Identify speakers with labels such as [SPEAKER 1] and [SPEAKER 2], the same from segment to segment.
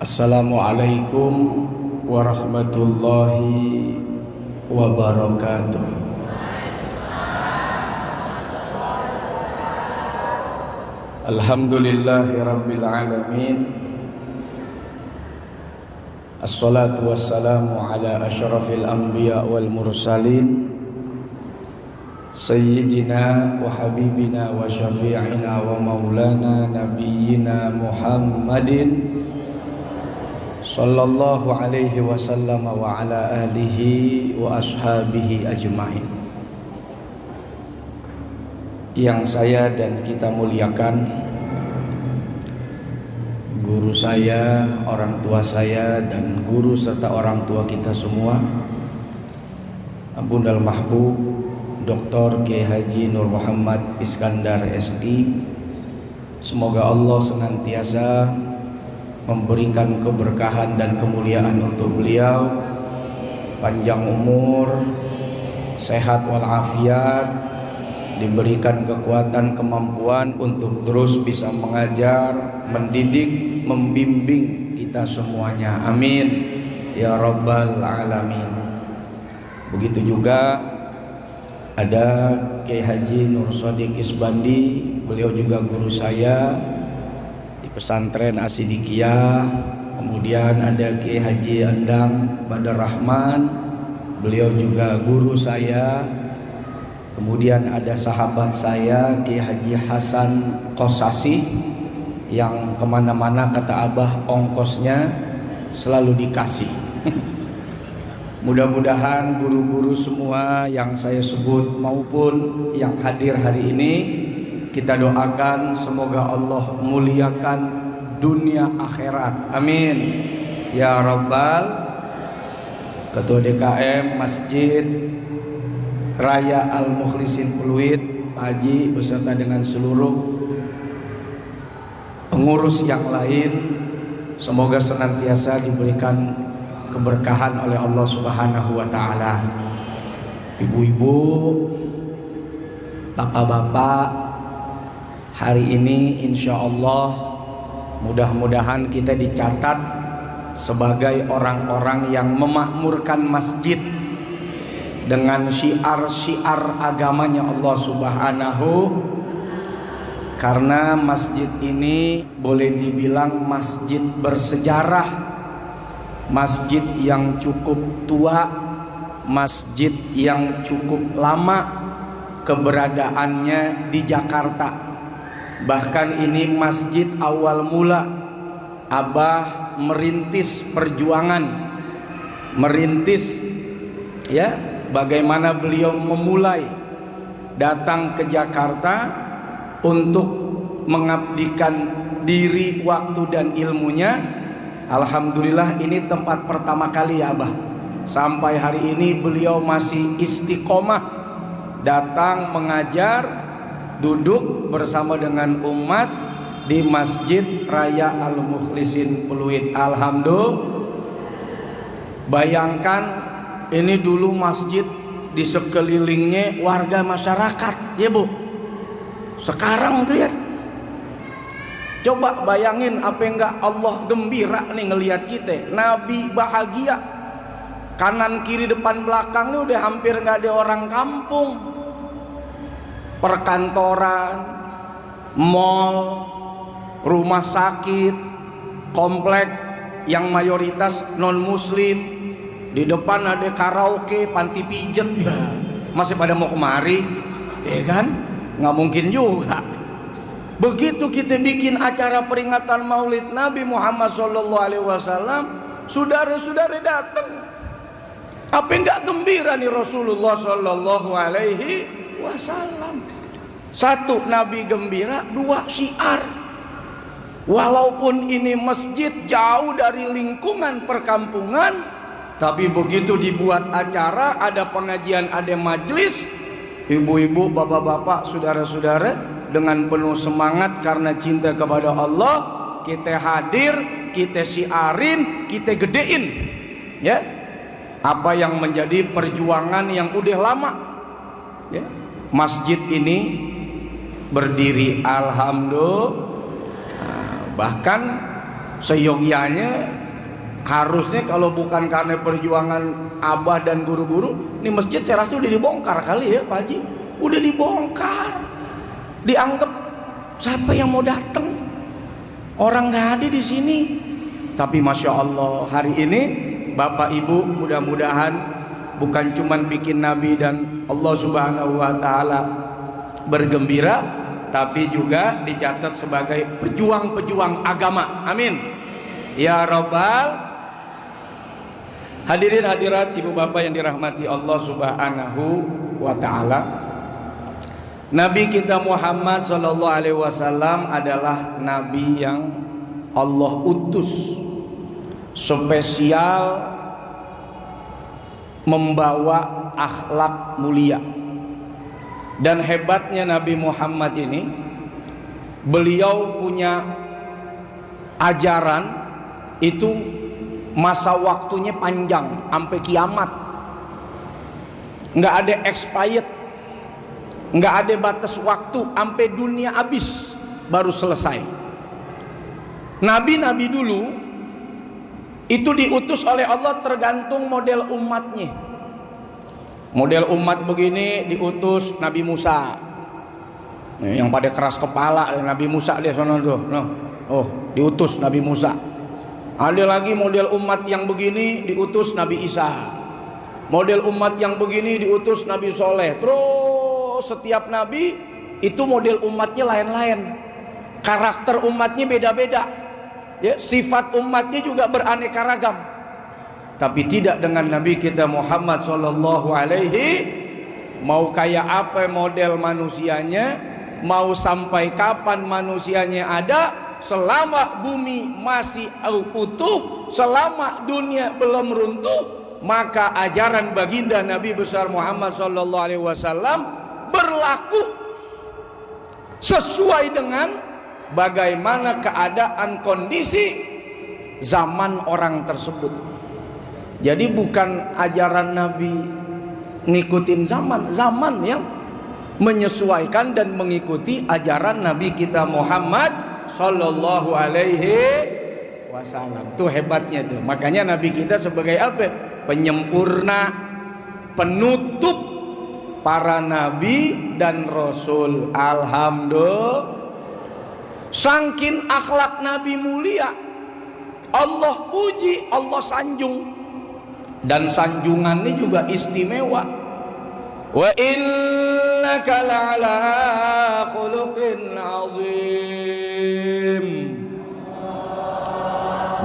[SPEAKER 1] Assalamualaikum warahmatullahi wabarakatuh. Alhamdulillahi rabbil alamin. Assalatu wassalamu ala asyrafil anbiya wal mursalin Sayyidina wa habibina wa syafi'ina wa maulana nabiyyina Muhammadin sallallahu alaihi wasallam wa ala alihi wa ashabihi ajma'in. Yang saya dan kita muliakan, guru saya, orang tua saya, dan guru serta orang tua kita semua, Abundal Mahbub Dr. Kiai Haji Nur Muhammad Iskandar SI. Semoga Allah senantiasa memberikan keberkahan dan kemuliaan untuk beliau, panjang umur, sehat walafiat, diberikan kekuatan kemampuan untuk terus bisa mengajar, mendidik, membimbing kita semuanya. Amin ya rabbal alamin. Begitu juga ada Kiai Haji Nur Shadiq Isbandi, beliau juga guru saya di pesantren Asidikiyah. Kemudian ada Kiai Haji Endang Badar Rahman, beliau juga guru saya. Kemudian ada sahabat saya Kiai Haji Hasan Qosasi, yang kemana-mana kata Abah ongkosnya selalu dikasih. Mudah-mudahan guru-guru semua yang saya sebut maupun yang hadir hari ini, kita doakan semoga Allah muliakan dunia akhirat. Amin ya rabbal. Ketua DKM Masjid Raya Al-Mukhlisin Pluit, Pak Haji beserta dengan seluruh pengurus yang lain, semoga senantiasa diberikan keberkahan oleh Allah Subhanahu wa taala. Ibu-ibu, bapak-bapak, hari ini insya Allah mudah-mudahan kita dicatat sebagai orang-orang yang memakmurkan masjid dengan syiar-syiar agamanya Allah Subhanahu. Karena masjid ini boleh dibilang masjid bersejarah, masjid yang cukup tua, masjid yang cukup lama keberadaannya di Jakarta. Bahkan ini masjid awal mula Abah merintis perjuangan, merintis ya, bagaimana beliau memulai datang ke Jakarta untuk mengabdikan diri, waktu dan ilmunya. Alhamdulillah ini tempat pertama kali ya Abah. Sampai hari ini beliau masih istiqomah datang mengajar, duduk bersama dengan umat di Masjid Raya Al-Mukhlisin Pluit. Alhamdulillah. Bayangkan ini dulu masjid di sekelilingnya warga masyarakat ya Bu. Sekarang tuh ya, coba bayangin apa enggak Allah gembira nih ngelihat kita. Nabi bahagia, kanan kiri depan belakang nih udah hampir nggak ada orang kampung. Perkantoran, mall, rumah sakit, komplek yang mayoritas non muslim, di depan ada karaoke, panti pijet, ya masih pada mau kemari, ya kan? Nggak mungkin juga. Begitu kita bikin acara peringatan Maulid Nabi Muhammad SAW, saudara-saudara datang. Apa enggak gembira nih Rasulullah SAW? Satu, Nabi gembira. Dua, syiar. Walaupun ini masjid jauh dari lingkungan perkampungan, tapi begitu dibuat acara, ada pengajian, ada majelis, ibu-ibu, bapak-bapak, saudara-saudara dengan penuh semangat karena cinta kepada Allah, kita hadir, kita siarin, kita gedein ya apa yang menjadi perjuangan yang udah lama ya. Masjid ini berdiri alhamdulillah, bahkan Seyogyanya harusnya kalau bukan karena perjuangan abah dan guru-guru, ini masjid saya rasa udah dibongkar kali ya Pak Haji. Udah dibongkar. Dianggap siapa yang mau datang? Orang nggak ada di sini. Tapi Masya Allah, hari ini Bapak Ibu mudah-mudahan bukan cuman bikin Nabi dan Allah Subhanahu wa Ta'ala bergembira, tapi juga dicatat sebagai pejuang-pejuang agama. Amin ya Rabbal. Hadirin hadirat ibu bapak yang dirahmati Allah Subhanahu wa Ta'ala, Nabi kita Muhammad sallallahu alaihi wasallam adalah nabi yang Allah utus spesial membawa akhlak mulia. Dan hebatnya Nabi Muhammad ini, beliau punya ajaran itu masa waktunya panjang sampai kiamat. Nggak ada expired, nggak ada batas waktu, sampai dunia habis baru selesai. Nabi-nabi dulu itu diutus oleh Allah tergantung model umatnya. Model umat begini diutus Nabi Musa, yang pada keras kepala, Nabi Musa dia sana tuh. Oh, diutus Nabi Musa. Ada lagi model umat yang begini diutus Nabi Isa. Model umat yang begini diutus Nabi Soleh. Terus setiap nabi itu model umatnya lain-lain. Karakter umatnya beda-beda. Ya, sifat umatnya juga beraneka ragam. Tapi tidak dengan Nabi kita Muhammad sallallahu alaihi. Mau kayak apa model manusianya, mau sampai kapan manusianya ada, selama bumi masih utuh, selama dunia belum runtuh, maka ajaran baginda Nabi besar Muhammad sallallahu alaihi wasallam berlaku sesuai dengan bagaimana keadaan kondisi zaman orang tersebut. Jadi bukan ajaran Nabi ngikutin zaman yang menyesuaikan dan mengikuti ajaran Nabi kita Muhammad sallallahu alaihi wasallam. Itu hebatnya tuh. Makanya Nabi kita sebagai apa? Penyempurna, penutup para nabi dan rasul. Alhamdulillah. Saking akhlak Nabi mulia, Allah puji, Allah sanjung, dan sanjungannya juga istimewa. Wa innaka la'ala khuluqin azim.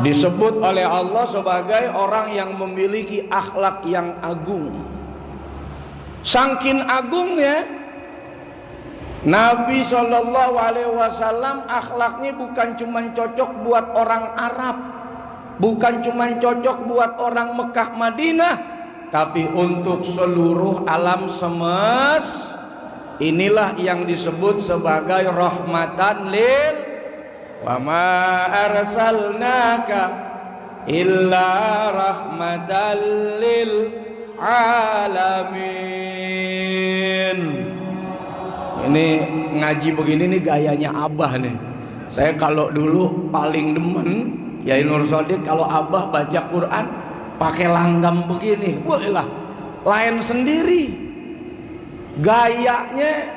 [SPEAKER 1] Disebut oleh Allah sebagai orang yang memiliki akhlak yang agung. Saking agungnya Nabi Shallallahu Alaihi Wasallam, akhlaknya bukan cuma cocok buat orang Arab, bukan cuma cocok buat orang Mekah Madinah, tapi untuk seluruh alam semesta. Inilah yang disebut sebagai rahmatan lil wa ma arsalnaka illa rahmatan lil alamin. Ini ngaji begini nih gayanya abah nih. Saya kalau dulu paling demen Yai Nur Sodik kalau abah baca Quran pakai langgam begini, wah lain sendiri. Gayanya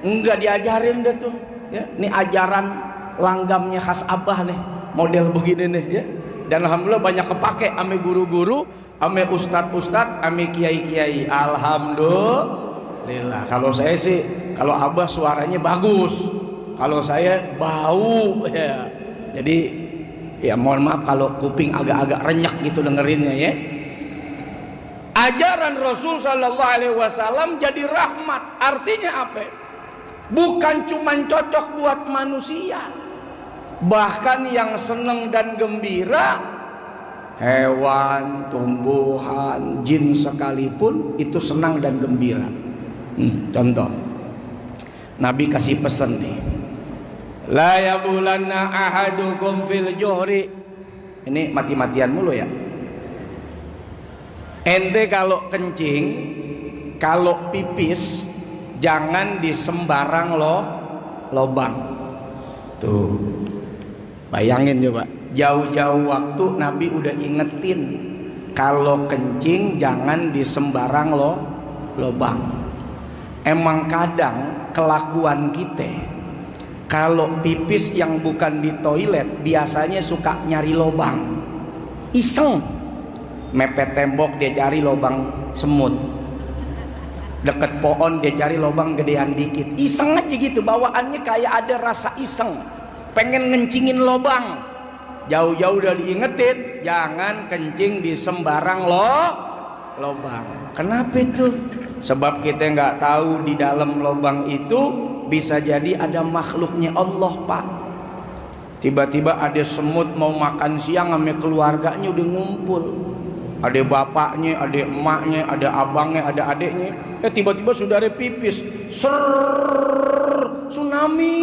[SPEAKER 1] enggak diajarin deh tuh. Ya, ini ajaran langgamnya khas abah nih, model begini nih ya. Dan alhamdulillah banyak kepake ame guru-guru, ame ustadz-ustadz, ame kiai-kiai. Alhamdulillah. Kalau saya sih, kalau abah suaranya bagus, kalau saya bau ya. Jadi ya mohon maaf kalau kuping agak-agak renyak gitu dengerinnya ya. Ajaran Rasul sallallahu alaihi wasallam jadi rahmat. Artinya apa? Bukan cuma cocok buat manusia, bahkan yang senang dan gembira, hewan, tumbuhan, jin sekalipun itu senang dan gembira. Contoh, Nabi kasih pesan nih, la yabulanna ahadukum fil juhri. Ini mati-matian mulu ya. Ente kalau kencing, kalau pipis, jangan di sembarang lobang. Tuh. Bayangin coba, jauh-jauh waktu Nabi udah ingetin kalau kencing jangan di sembarang lobang. Emang kadang kelakuan kita kalau pipis yang bukan di toilet biasanya suka nyari lobang, iseng, mepet tembok dia cari lobang semut, deket pohon dia cari lobang gedean dikit, iseng aja gitu, bawaannya kayak ada rasa iseng, pengen ngencingin lobang. Jauh-jauh udah diingetin jangan kencing di sembarang lobang. Kenapa itu? Sebab kita nggak tahu di dalam lobang itu bisa jadi ada makhluknya Allah, Pak. Tiba-tiba ada semut mau makan siang sama keluarganya udah ngumpul. Ada bapaknya, ada emaknya, ada abangnya, ada adiknya. Tiba-tiba saudara pipis. Tsunami.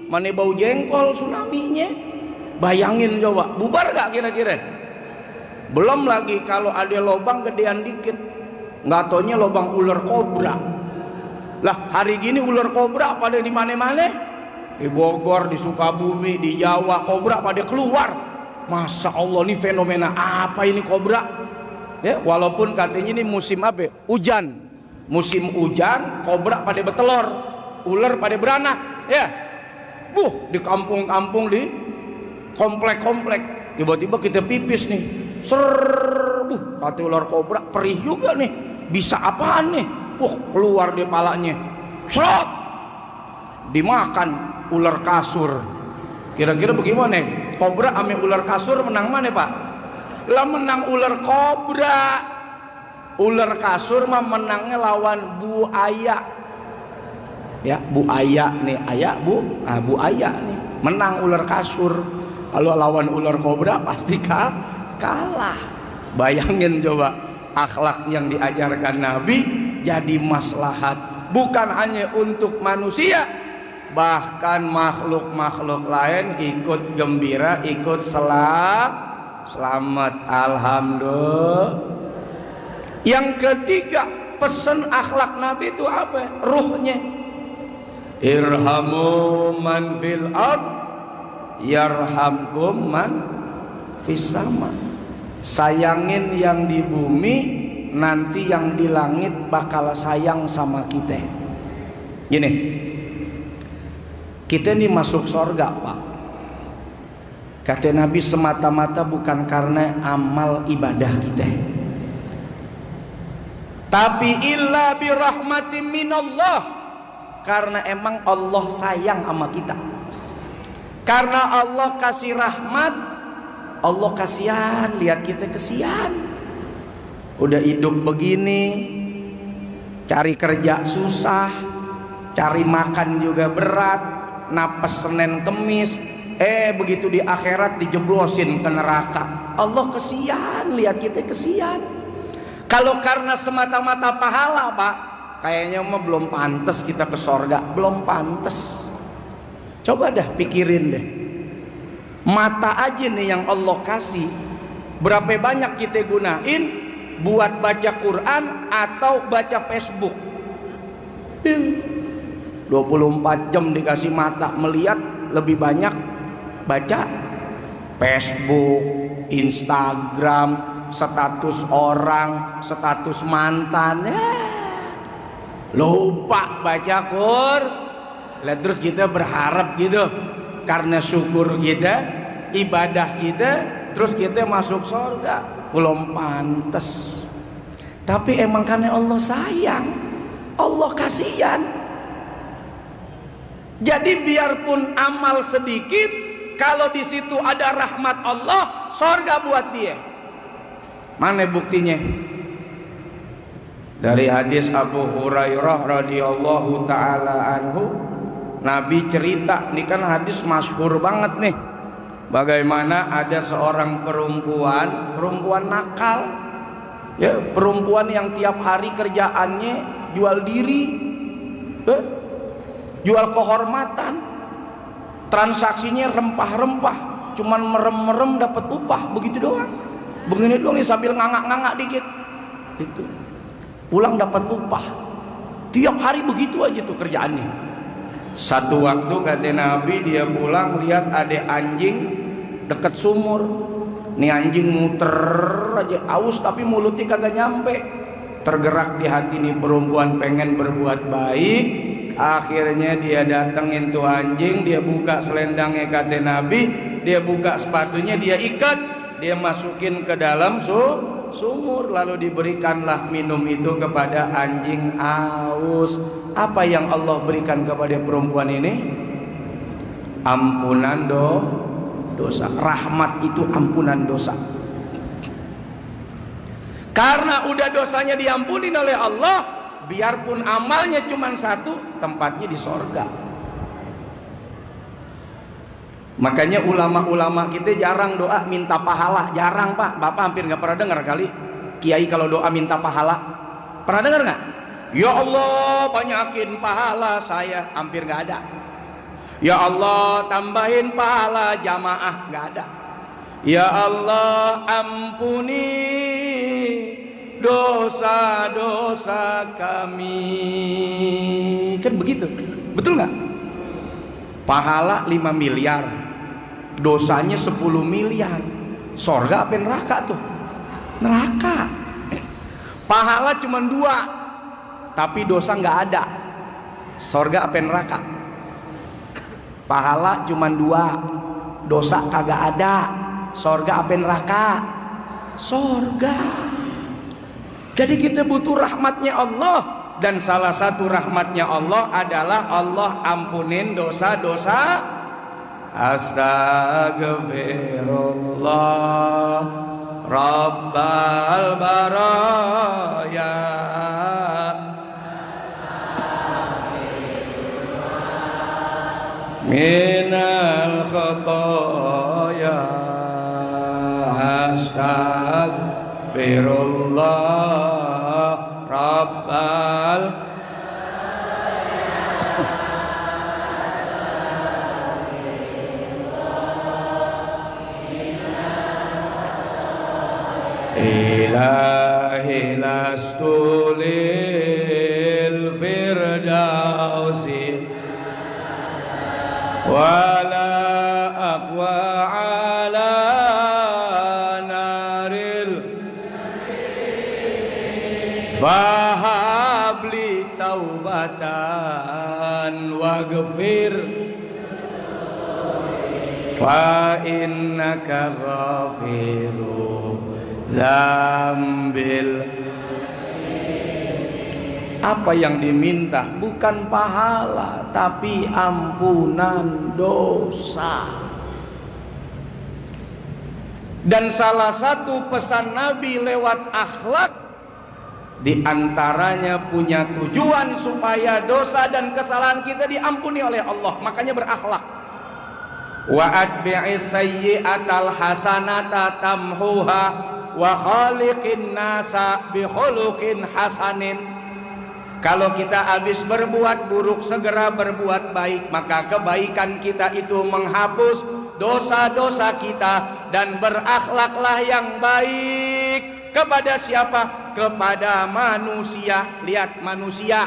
[SPEAKER 1] Mana bau jengkol tsunaminya? Bayangin coba, bubar gak kira-kira? Belum lagi kalau ada lobang gedean dikit, nggak taunya lobang ular kobra. Lah hari gini ular kobra pada di mana-mana, di Bogor, di Sukabumi, di Jawa, kobra pada keluar. Masya Allah, ini fenomena apa ini kobra? Ya, walaupun katanya ini musim apa? Hujan, musim hujan, kobra pada betelor, ular pada beranak. Ya, di kampung-kampung, di komplek-komplek, tiba-tiba kita pipis nih, kata ular kobra, perih juga nih, bisa apaan nih? Keluar di palanya, serot, dimakan ular kasur. Kira-kira bagaimana? Kobra ame ular kasur menang mana, Pak? Lah menang ular kobra. Ular kasur mah menangnya lawan buaya. Ya, buaya nih, buaya nih, menang ular kasur. Kalau lawan ular kobra pasti kalah. Bayangin coba, akhlak yang diajarkan Nabi jadi maslahat bukan hanya untuk manusia, bahkan makhluk-makhluk lain ikut gembira, ikut selamat. Alhamdulillah. Yang ketiga, pesan akhlak Nabi itu apa? Ruhnya. Irhamu man fil ard yarhamkum man fis sama. Sayangin yang di bumi, nanti yang di langit bakal sayang sama kita. Gini, kita ini masuk surga, Pak. Kata Nabi semata-mata bukan karena amal ibadah kita, tapi illa birahmatin minallah, karena emang Allah sayang sama kita. Karena Allah kasih rahmat, Allah kasihan lihat kita kesian. Udah hidup begini, cari kerja susah, cari makan juga berat, napas Senin Kemis, begitu di akhirat dijeblosin ke neraka. Allah kesian lihat kita kesian. Kalau karena semata-mata pahala, Pak, kayaknya mah belum pantas kita ke sorga, belum pantas. Coba dah pikirin deh, mata aja nih yang Allah kasih, berapa banyak kita gunain buat baca Quran atau baca Facebook? 24 jam dikasih mata melihat, lebih banyak baca Facebook, Instagram, status orang, status mantan. Lupa baca Quran. Lah terus kita berharap gitu, karena syukur kita, ibadah kita, terus kita masuk surga. Belum pantas. Tapi emang karena Allah sayang, Allah kasihan. Jadi biarpun amal sedikit, kalau di situ ada rahmat Allah, surga buat dia. Mana buktinya? Dari hadis Abu Hurairah radhiyallahu taala anhu, Nabi cerita, ini kan hadis masyhur banget nih, bagaimana ada seorang perempuan nakal, ya, perempuan yang tiap hari kerjaannya jual diri, jual kehormatan, transaksinya rempah-rempah, cuman merem-merem dapat upah, begitu doang, begini doang ya, sambil ngangak-ngangak dikit, itu pulang dapat upah, tiap hari begitu aja tuh kerjaannya. Satu waktu kata Nabi, dia pulang lihat ada anjing deket sumur. Nih anjing muter aja, aus tapi mulutnya kagak nyampe. Tergerak di hati nih perempuan pengen berbuat baik. Akhirnya dia datengin tuh anjing, dia buka selendangnya kata Nabi, dia buka sepatunya, dia ikat, dia masukin ke dalam sumur, lalu diberikanlah minum itu kepada anjing aus. Apa yang Allah berikan kepada perempuan ini? Ampunan dosa. Rahmat itu ampunan dosa. Karena udah dosanya diampuni oleh Allah, biarpun amalnya cuma satu, tempatnya di sorga. Makanya ulama-ulama kita jarang doa minta pahala, jarang Pak. Bapak hampir nggak pernah dengar kali kiai kalau doa minta pahala. Pernah dengar nggak? Ya Allah banyakin pahala saya, hampir nggak ada. Ya Allah tambahin pahala jamaah, nggak ada. Ya Allah ampuni dosa-dosa kami, kan begitu, betul nggak? Pahala 5 miliar, dosanya 10 miliar, sorga apa neraka tuh? Neraka. Pahala cuma 2, tapi dosa nggak ada, sorga apa neraka? Pahala cuma 2, dosa kagak ada, sorga apa neraka? Sorga. Jadi kita butuh rahmatnya Allah, dan salah satu rahmatnya Allah adalah Allah ampunin dosa-dosa. Astagfirullah Rabbal baraya minal khataya. Astagfirullah Rabbal Ilahi lastu lil firdausi wala aqwa ala naril fahabli taubatan waghfir fa innaka ghafiru dzambil. Apa yang diminta bukan pahala, tapi ampunan dosa. Dan salah satu pesan Nabi lewat akhlak, di antaranya punya tujuan supaya dosa dan kesalahan kita diampuni oleh Allah. Makanya berakhlak. Wa atbi'is sayyi'atal hasanata tamhuha wa khaliqin nasa bi khuluqin hasanin. Kalau kita habis berbuat buruk, segera berbuat baik, maka kebaikan kita itu menghapus dosa-dosa kita. Dan berakhlaklah yang baik kepada siapa? Kepada manusia. Lihat, manusia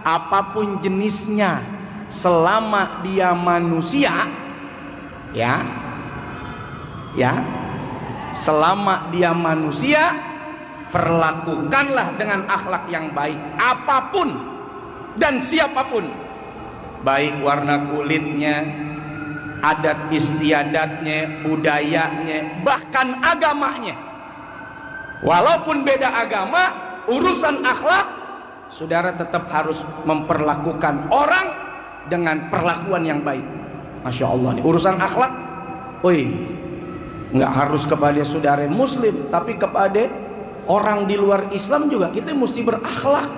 [SPEAKER 1] apapun jenisnya, selama dia manusia, ya, selama dia manusia, perlakukanlah dengan akhlak yang baik, apapun dan siapapun, baik warna kulitnya, adat istiadatnya, budayanya, bahkan agamanya. Walaupun beda agama, urusan akhlak, saudara tetap harus memperlakukan orang dengan perlakuan yang baik. Masya Allah nih, urusan akhlak, nggak harus kepada saudara muslim, tapi kepada orang di luar Islam juga kita mesti berakhlak.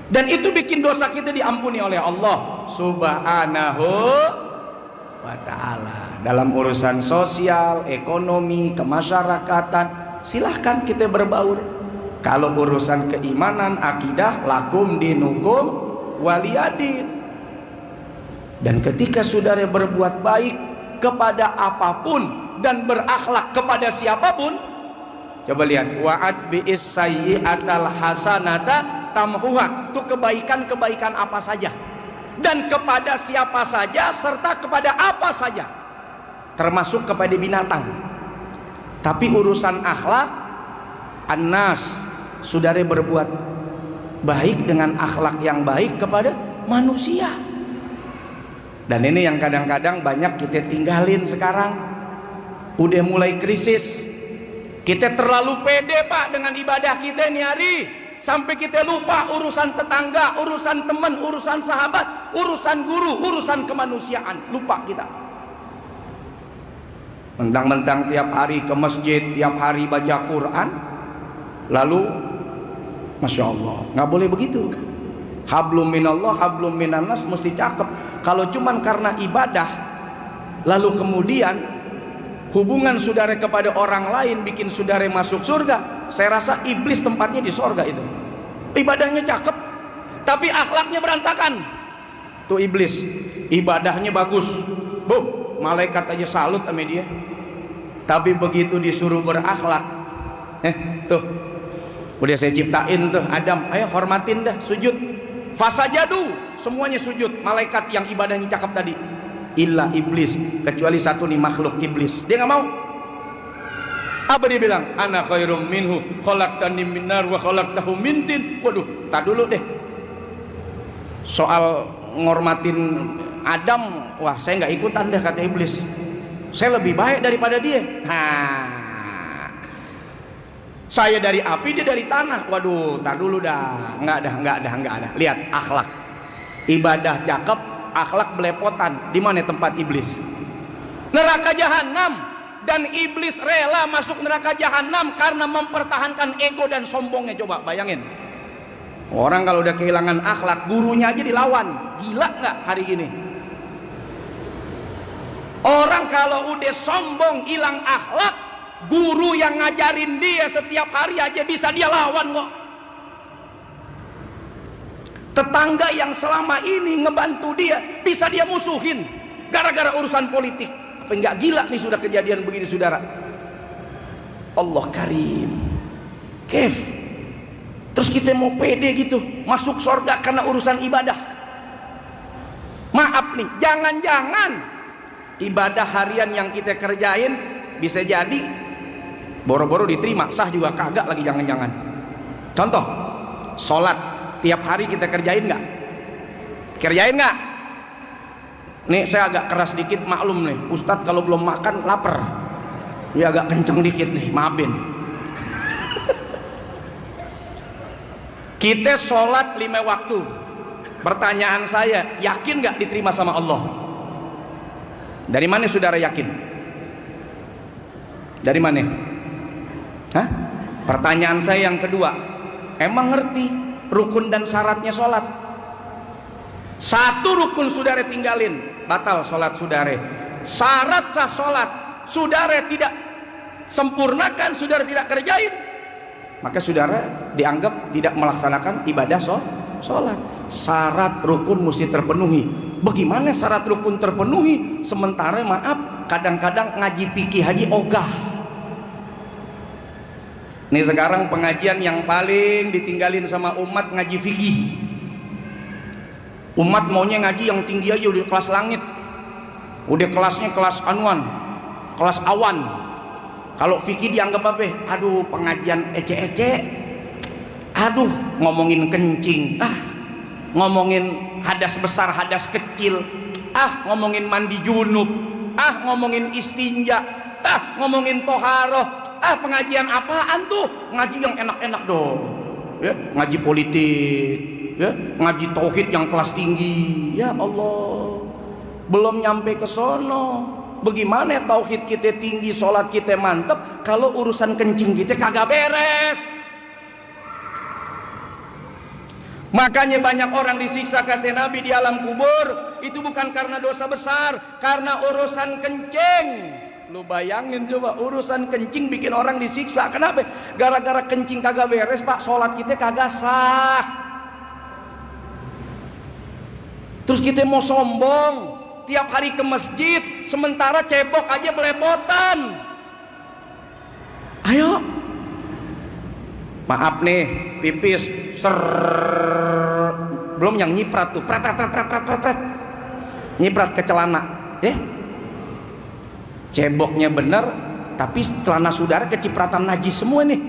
[SPEAKER 1] Dan itu bikin dosa kita diampuni oleh Allah Subhanahu wa ta'ala. Dalam urusan sosial, ekonomi, kemasyarakatan, silahkan kita berbaur. Kalau urusan keimanan, akidah, lakum dinukum waliyadin. Dan ketika saudara berbuat baik kepada apapun dan berakhlak kepada siapapun, coba lihat, wa'ad bi'is sayyi'atal hasanata tamhuha. Itu kebaikan-kebaikan apa saja. dan kepada siapa saja serta kepada apa saja, termasuk kepada binatang. Tapi urusan akhlak, annas, saudara berbuat baik dengan akhlak yang baik kepada manusia. Dan ini yang kadang-kadang banyak kita tinggalin sekarang. Udah mulai krisis. Kita terlalu pede Pak dengan ibadah kita ini hari, sampai kita lupa urusan tetangga, urusan teman, urusan sahabat, urusan guru, urusan kemanusiaan. Lupa kita. Mentang-mentang tiap hari ke masjid, tiap hari baca Quran, lalu Masya Allah, nggak boleh begitu. Hablum minallah, hablum minannas, mesti cakep. Kalau cuman karena ibadah, lalu kemudian hubungan saudara kepada orang lain bikin saudara masuk surga, saya rasa iblis tempatnya di surga itu. Ibadahnya cakep, tapi akhlaknya berantakan. Tuh iblis, ibadahnya bagus, malaikat aja salut sama dia. Tapi begitu disuruh berakhlak, tuh udah saya ciptain tuh Adam, ayo hormatin dah, sujud. Fasajadu, semuanya sujud. Malaikat yang ibadahnya cakep tadi, illa iblis, kecuali satu nih makhluk iblis, dia nggak mau. Apa dia bilang? Ana khairum minhu, khalaqtani min nar wa khalaqtahu min tin. Waduh, tak dulu deh. Soal ngormatin Adam, wah saya nggak ikutan deh, kata iblis. Saya lebih baik daripada dia. Saya dari api, dia dari tanah. Waduh, tak dulu dah. Enggak ada. Lihat akhlak. Ibadah cakep, akhlak belepotan. Di mana tempat iblis? Neraka jahanam. Dan iblis rela masuk neraka jahanam karena mempertahankan ego dan sombongnya. Coba bayangin. Orang kalau udah kehilangan akhlak, gurunya aja dilawan. Gila nggak hari ini? Orang kalau udah sombong, hilang akhlak, guru yang ngajarin dia setiap hari aja bisa dia lawan kok. Tetangga yang selama ini ngebantu dia bisa dia musuhin gara-gara urusan politik. Apa enggak gila nih sudah kejadian begini saudara? Allah Karim. Kef. Terus kita mau pede gitu masuk surga karena urusan ibadah. Maaf nih, jangan-jangan ibadah harian yang kita kerjain bisa jadi boro-boro diterima, sah juga kagak lagi, jangan-jangan. Contoh, sholat tiap hari kita kerjain nggak? Kerjain nggak? Nih saya agak keras dikit, maklum nih, Ustadz kalau belum makan lapar, ya agak kenceng dikit nih, maafin. Kita sholat 5 waktu. Pertanyaan saya, yakin nggak diterima sama Allah? Dari mana saudara yakin? Dari mana? Hah? Pertanyaan saya yang kedua, emang ngerti rukun dan syaratnya sholat? Satu rukun saudara tinggalin, batal sholat saudara. Syarat sah sholat saudara tidak sempurnakan, saudara tidak kerjain, maka saudara dianggap tidak melaksanakan ibadah sholat. Syarat rukun mesti terpenuhi. Bagaimana syarat rukun terpenuhi sementara maaf kadang-kadang ngaji fikih haji ogah. Nih sekarang pengajian yang paling ditinggalin sama umat ngaji fikih. Umat maunya ngaji yang tinggi aja, udah kelas langit, udah kelasnya kelas anuan, kelas awan. Kalau fikih dianggap apa? Aduh pengajian ece-ece, aduh ngomongin kencing, ngomongin hadas besar, hadas kecil, ngomongin mandi junub, ngomongin istinja, ngomongin toharoh, pengajian apaan tuh? Ngaji yang enak-enak dong, ya, ngaji politik, ya, ngaji tauhid yang kelas tinggi. Ya Allah, belum nyampe ke sono. Bagaimana tauhid kita tinggi, sholat kita mantep, kalau urusan kencing kita kagak beres. Makanya banyak orang disiksa kata Nabi di alam kubur itu bukan karena dosa besar, karena urusan kencing. Lu bayangin coba, urusan kencing bikin orang disiksa. Kenapa? Gara-gara kencing kagak beres Pak, sholat kita kagak sah. Terus kita mau sombong tiap hari ke masjid, sementara cebok aja belepotan. Ayo, maaf nih, pipis belum yang nyiprat tuh, pret, nyiprat ke celana, ceboknya bener, tapi celana saudara kecipratan najis semua nih.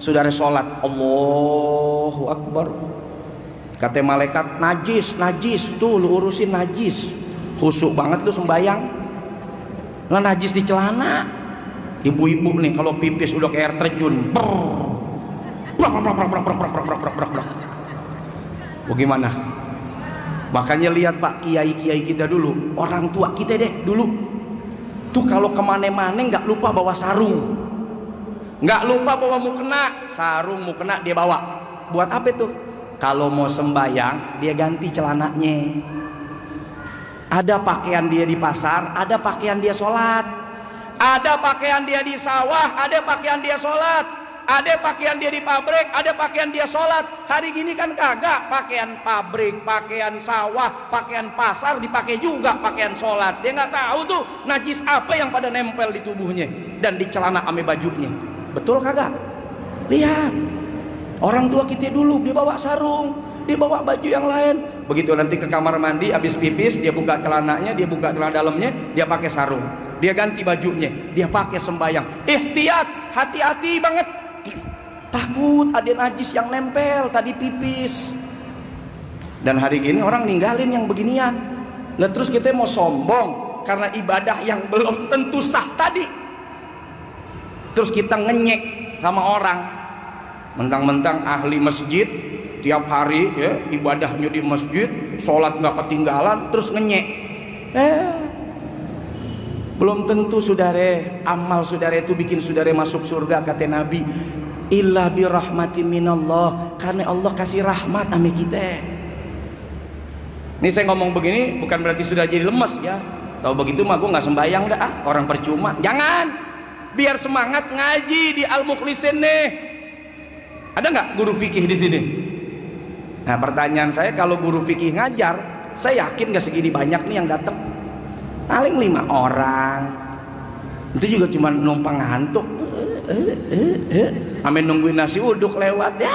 [SPEAKER 1] Saudara sholat, Allahu Akbar, kata malaikat, najis tuh lu urusin najis, khusyuk banget lu sembayang, lah najis di celana. Ibu-ibu nih kalau pipis udah kayak air terjun, bagaimana? Makanya lihat Pak, kiai-kiai kita dulu, orang tua kita deh dulu tuh kalau kemana-mana nggak lupa bawa sarung, nggak lupa bawa mukena, sarung mukena dia bawa. Buat apa tuh? Kalau mau sembayang dia ganti celananya. Ada pakaian dia di pasar, ada pakaian dia sholat, ada pakaian dia di sawah, ada pakaian dia sholat, ada pakaian dia di pabrik, ada pakaian dia sholat. Hari gini kan kagak, pakaian pabrik, pakaian sawah, pakaian pasar dipakai juga pakaian sholat. Dia nggak tahu tuh najis apa yang pada nempel di tubuhnya dan di celana ame bajunya. Betul kagak? Lihat orang tua kita dulu, dia bawa sarung, dia bawa baju yang lain. Begitu nanti ke kamar mandi habis pipis, dia buka celananya, dia buka celana dalamnya, dia pakai sarung, dia ganti bajunya, dia pakai sembayang. Ihtiyat, hati-hati banget, takut ada najis yang nempel tadi pipis. Dan hari gini orang ninggalin yang beginian. Nah terus kita mau sombong karena ibadah yang belum tentu sah tadi, terus kita ngenyek sama orang, mentang-mentang ahli masjid, tiap hari ya ibadahnya di masjid, sholat nggak ketinggalan, terus ngenyek. Belum tentu saudara, amal saudara itu bikin saudara masuk surga. Kata Nabi, illa birahmatin minallah, karena Allah kasih rahmat sama kita. Ini saya ngomong begini bukan berarti sudah jadi lemes ya. Tahu begitu mah gue nggak sembayang dah, orang percuma. Jangan, biar semangat ngaji di Al-Mukhlisin nih. Ada nggak guru fikih di sini? Nah pertanyaan saya, kalau guru fikih ngajar, saya yakin gak segini banyak nih yang datang. Paling 5 orang. Itu juga cuma numpang ngantuk. Amin nungguin nasi uduk lewat ya.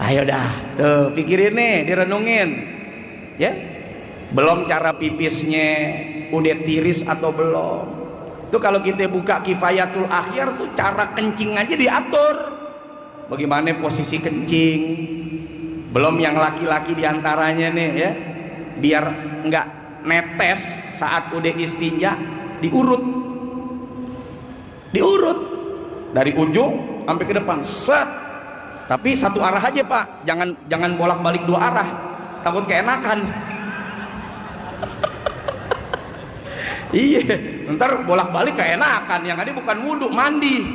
[SPEAKER 1] Ayo dah, tuh pikirin nih, direnungin. Ya, belum cara pipisnya udah tiris atau belum. Tuh kalau kita buka Kifayatul Akhyar tuh cara kencing aja diatur. Bagaimana posisi kencing, belum yang laki-laki diantaranya nih ya, biar nggak netes saat udah istinja, diurut dari ujung sampai ke depan, set. Tapi satu arah aja Pak, jangan bolak-balik 2 arah, takut keenakan. Iya, ntar bolak-balik keenakan, yang ada bukan wudhu, mandi.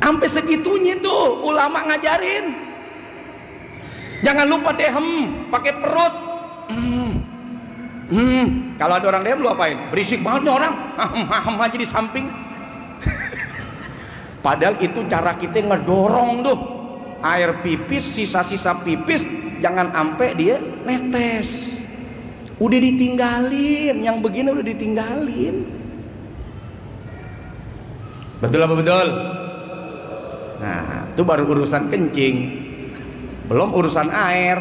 [SPEAKER 1] Sampai segitunya tuh ulama ngajarin. Jangan lupa dehem, pakai perut. Kalau ada orang dehem lu apain? Berisik banget nih orang, aja di samping. Padahal itu cara kita ngedorong tuh air pipis, sisa-sisa pipis jangan sampai dia netes. Udah ditinggalin, yang begini udah ditinggalin. Betul apa betul? Nah, itu baru urusan kencing, belum urusan air.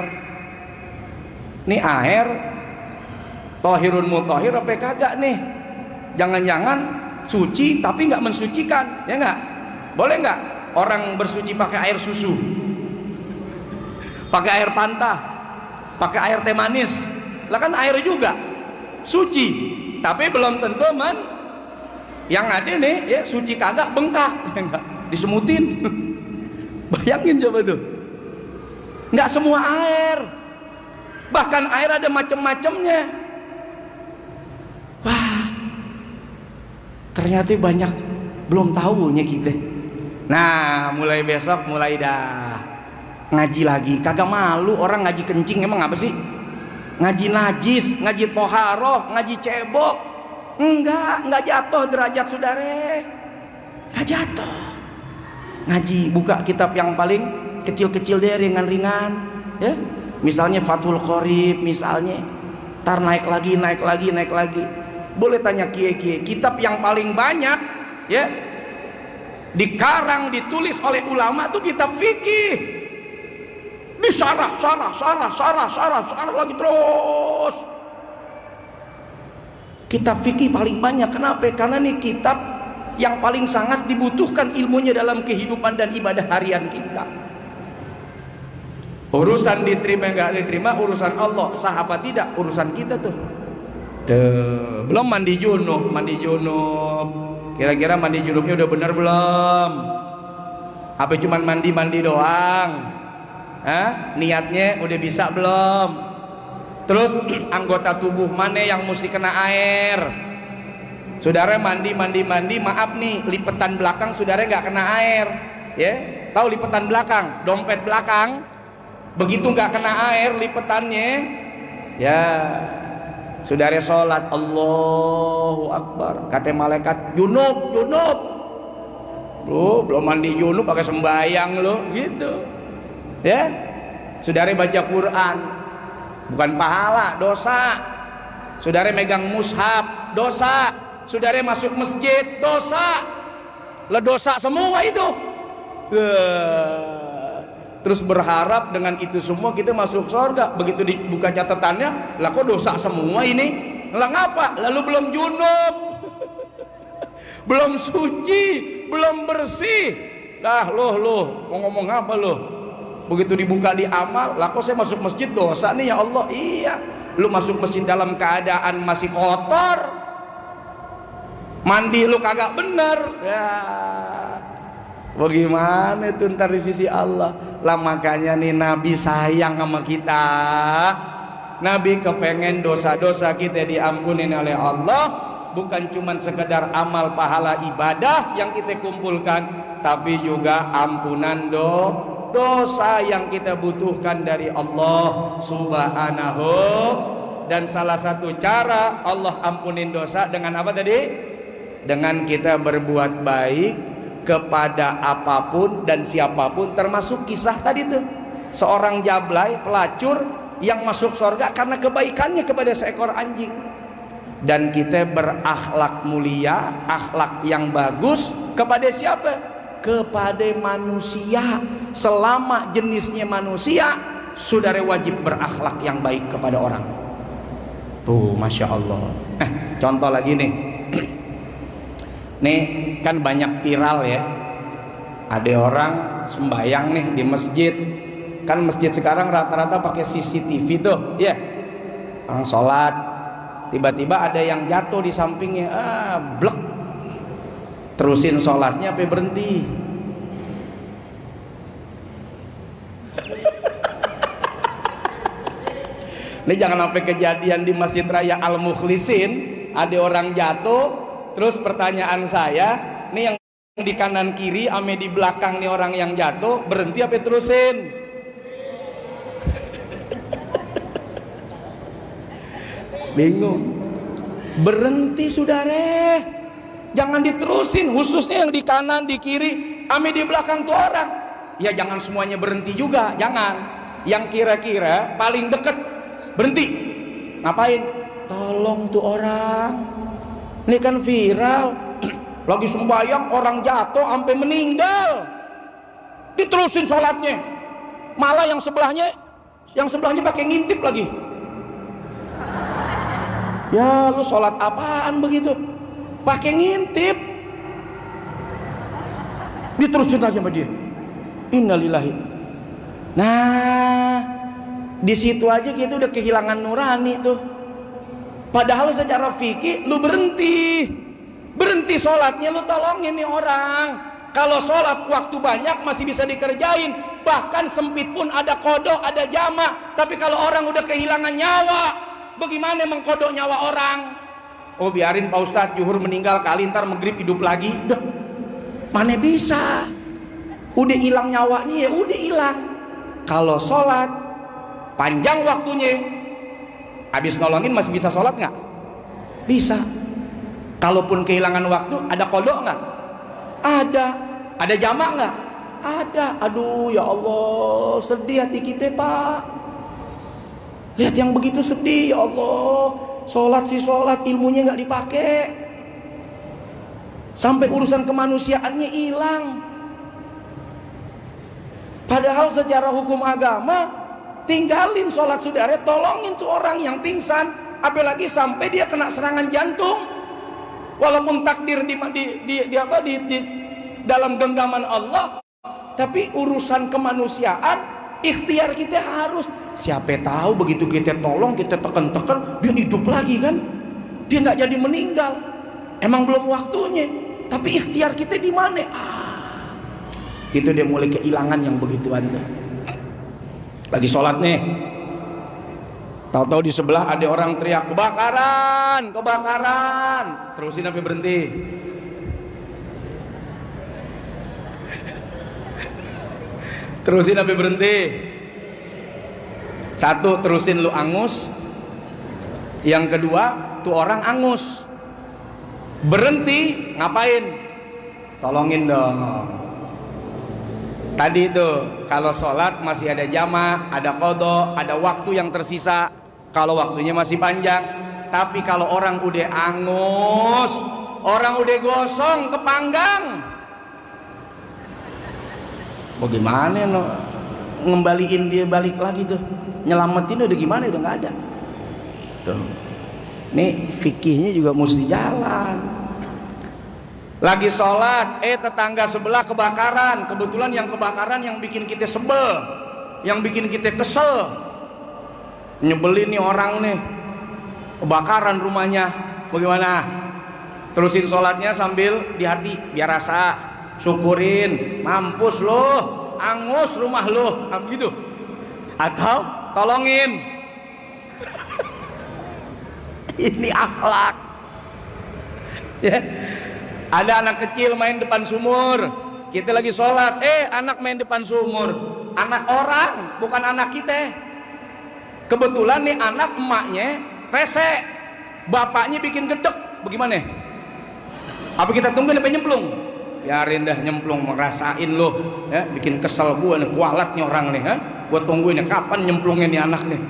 [SPEAKER 1] Nih air tohirun mutahhir apa kagak nih? Jangan-jangan suci tapi nggak mensucikan, ya nggak? Boleh nggak orang bersuci pakai air susu, pakai air pantah, pakai air teh manis? Lah kan air juga suci, tapi belum tentu yang ada nih ya suci kagak bengkak, ya nggak? Disemutin. Bayangin coba tuh, nggak semua air, bahkan air ada macam-macamnya. Wah, ternyata banyak belum tahunya kita. Nah mulai besok mulai dah ngaji lagi, kagak malu orang ngaji kencing. Emang apa sih? Ngaji najis, ngaji toharoh, ngaji cebok. Enggak jatuh derajat saudara, enggak jatuh. Ngaji, buka kitab yang paling kecil-kecil deh, ringan-ringan ya, misalnya Fathul Qorib misalnya, tar naik lagi. Boleh tanya kiai, kitab yang paling banyak ya dikarang, ditulis oleh ulama tuh kitab fikih, disarah lagi terus. Kitab fikih paling banyak. Kenapa? Karena nih kitab yang paling sangat dibutuhkan ilmunya dalam kehidupan dan ibadah harian kita. Urusan diterima nggak diterima urusan Allah, sah apa tidak urusan kita tuh. Belum mandi junub. Kira-kira mandi junubnya udah benar belum? Apa cuman mandi doang? Niatnya udah bisa belum? Terus anggota tubuh mana yang mesti kena air? Saudara mandi, maaf nih, lipetan belakang saudara nggak kena air, ya? Tahu lipetan belakang, dompet belakang, begitu nggak kena air lipetannya, ya. Saudara sholat, Allahu Akbar, kata malaikat, junub. Lu belum mandi junub pakai sembayang lo, gitu. Ya. Saudara baca Quran, bukan pahala, dosa. Saudara megang mushaf, dosa. Saudara masuk masjid, dosa. Dosa semua itu. Terus berharap dengan itu semua kita masuk surga. Begitu dibuka catatannya, lah kok dosa semua ini? Lah ngapa? Lalu belum junub, belum suci, belum bersih. Dah loh, mau ngomong apa loh? Begitu dibuka di amal, lah kok saya masuk masjid dosa nih ya Allah? Iya, lu masuk masjid dalam keadaan masih kotor, mandi lu kagak bener, ya bagaimana itu ntar di sisi Allah? Lah makanya nih Nabi sayang sama kita. Nabi kepengen dosa-dosa kita diampunin oleh Allah, bukan cuman sekedar amal pahala ibadah yang kita kumpulkan, tapi juga ampunan dosa yang kita butuhkan dari Allah Subhanahu. Dan salah satu cara Allah ampunin dosa dengan apa tadi? Dengan kita berbuat baik kepada apapun dan siapapun, termasuk kisah tadi tuh seorang jablay pelacur yang masuk surga karena kebaikannya kepada seekor anjing. Dan kita berakhlak mulia, akhlak yang bagus kepada siapa? Kepada manusia. Selama jenisnya manusia, saudara wajib berakhlak yang baik kepada orang. Tuh, Masya Allah. Contoh lagi nih. Nih kan banyak viral ya, ada orang sembayang nih di masjid. Kan masjid sekarang rata-rata pakai CCTV tuh, ya. Orang sholat, tiba-tiba ada yang jatuh di sampingnya, blek. Terusin sholatnya sampai berhenti. Ini jangan sampai kejadian di Masjid Raya Al Mukhlisin, ada orang jatuh. Terus pertanyaan saya, nih yang di kanan kiri ame di belakang nih orang yang jatuh, berhenti apa terusin? Bingung. Berhenti saudara, jangan diterusin, khususnya yang di kanan, di kiri, ame di belakang tuh orang. Ya jangan semuanya berhenti juga, jangan. Yang kira-kira paling deket berhenti. Ngapain? Tolong tuh orang. Ini kan viral, lagi sembahyang orang jatuh sampai meninggal, diterusin sholatnya, malah yang sebelahnya pakai ngintip lagi. Ya lu sholat apaan begitu? Pakai ngintip, diterusin aja sama dia. Innalillahi. Nah, di situ aja kita udah kehilangan nurani tuh. Padahal secara fikih lu berhenti sholatnya, lu tolongin nih orang. Kalau sholat waktu banyak masih bisa dikerjain, bahkan sempit pun ada kodok, ada jamak. Tapi kalau orang udah kehilangan nyawa, bagaimana mengkodok nyawa orang? Oh biarin Pak Ustadz, zuhur meninggal kali ntar maghrib hidup lagi. Duh, mana bisa? Udah hilang nyawanya ya udah hilang. Kalau sholat panjang waktunya, habis nolongin masih bisa sholat nggak? Bisa. Kalaupun kehilangan waktu, ada kodok nggak? Ada. Ada jamak nggak? Ada. Aduh ya Allah, sedih hati kita Pak. Lihat yang begitu sedih, ya Allah. Sholat sih sholat, ilmunya nggak dipakai. sampai urusan kemanusiaannya hilang. Padahal secara hukum agama tinggalin sholat saudara, tolongin tuh orang yang pingsan, apalagi sampai dia kena serangan jantung. Walaupun takdir di dalam genggaman Allah, tapi urusan kemanusiaan ikhtiar kita harus. Siapa tahu begitu kita tolong, kita tekan-tekan, dia hidup lagi kan, dia nggak jadi meninggal. Emang belum waktunya, tapi ikhtiar kita di mana? Itu dia mulai kehilangan yang begituan tuh. Lagi sholat nih, tahu-tahu di sebelah ada orang teriak kebakaran, kebakaran, terusin sampai berhenti. Terusin sampai berhenti. Satu, terusin lu angus. Yang kedua, tuh orang angus. Berhenti, ngapain? Tolongin dong. Tadi itu kalau sholat masih ada jamak, ada qadha, ada waktu yang tersisa kalau waktunya masih panjang. Tapi kalau orang udah angus, orang udah gosong kepanggang, bagaimana no, ngembaliin dia balik lagi tuh, nyelamatin udah gimana, udah nggak ada tuh. Nih fikihnya juga mesti jalan. Lagi sholat, tetangga sebelah kebakaran. Kebetulan yang kebakaran yang bikin kita sebel, yang bikin kita kesel. Nyebelin nih orang nih, kebakaran rumahnya. Bagaimana? Terusin sholatnya sambil di hati, biar rasa syukurin. Mampus loh, angus rumah loh, gitu. Atau tolongin. Ini akhlak. Ya. Ada anak kecil main depan sumur, kita lagi sholat, anak main depan sumur. Anak orang, bukan anak kita. Kebetulan nih anak emaknya rese, bapaknya bikin gedek, bagaimana? Apa kita tungguin sampai nyemplung? Biarin dah nyemplung, ngerasain loh, ya, bikin kesel gua nih, kualatnya orang nih, gua tungguin nih, kapan nyemplungin nih anak nih.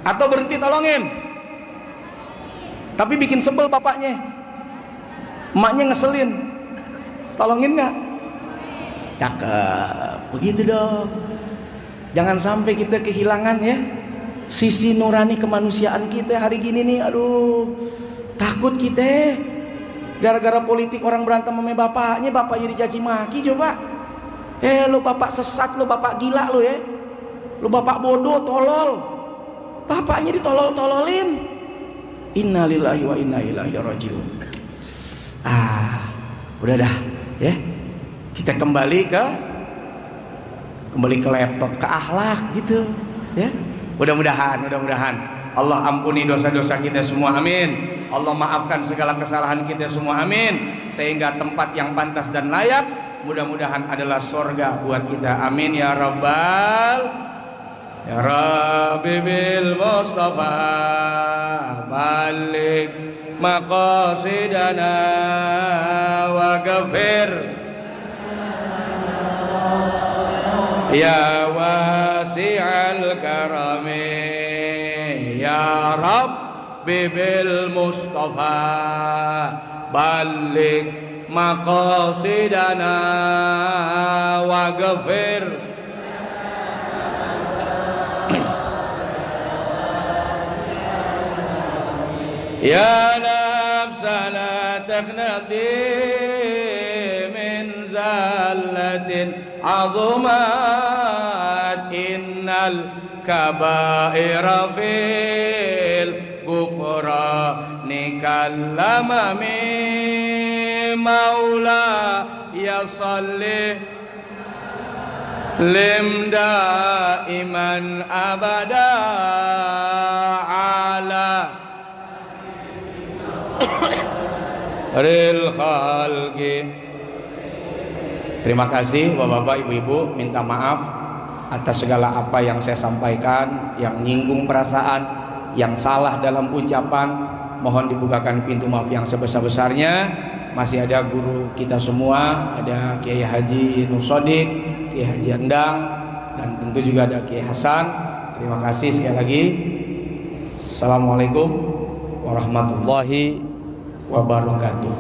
[SPEAKER 1] Atau berhenti tolongin, tapi bikin sebel bapaknya. Emaknya ngeselin, tolongin nggak? Cakep, begitu dong. Jangan sampai kita kehilangan ya sisi nurani kemanusiaan kita hari gini nih. Aduh, takut kita gara-gara politik orang berantem sama bapaknya dicaci maki. Coba, lo bapak sesat, lo bapak gila lo ya, lo bapak bodoh, tolol. Bapaknya ditolol-tololin. Innalillahi wa inna ilaihi rajiun. Udah dah ya, kita kembali ke laptop, ke akhlak gitu ya. Mudah-mudahan Allah ampuni dosa-dosa kita semua, amin. Allah maafkan segala kesalahan kita semua, amin. Sehingga tempat yang pantas dan layak mudah-mudahan adalah surga buat kita, amin ya rabbal ya rabbi bil mustafa balik maqasidana wa ghafir ya wasi'al karami ya rabbi bil mustafa balik maqasidana wa ghafir ya nafsa la taqnati min zallatin azumat innal kabaira fil gufrani kallamami maula ya salli lim daiman abada ala ril khalqi. Terima kasih Bapak-bapak, Ibu-ibu, minta maaf atas segala apa yang saya sampaikan yang nyinggung perasaan, yang salah dalam ucapan. Mohon dibukakan pintu maaf yang sebesar-besarnya. Masih ada guru kita semua, ada Kiai Haji Nur Sodik, Kiai Haji Endang, dan tentu juga ada Kiai Hasan. Terima kasih sekali lagi. Assalamualaikum warahmatullahi wabarakatuh.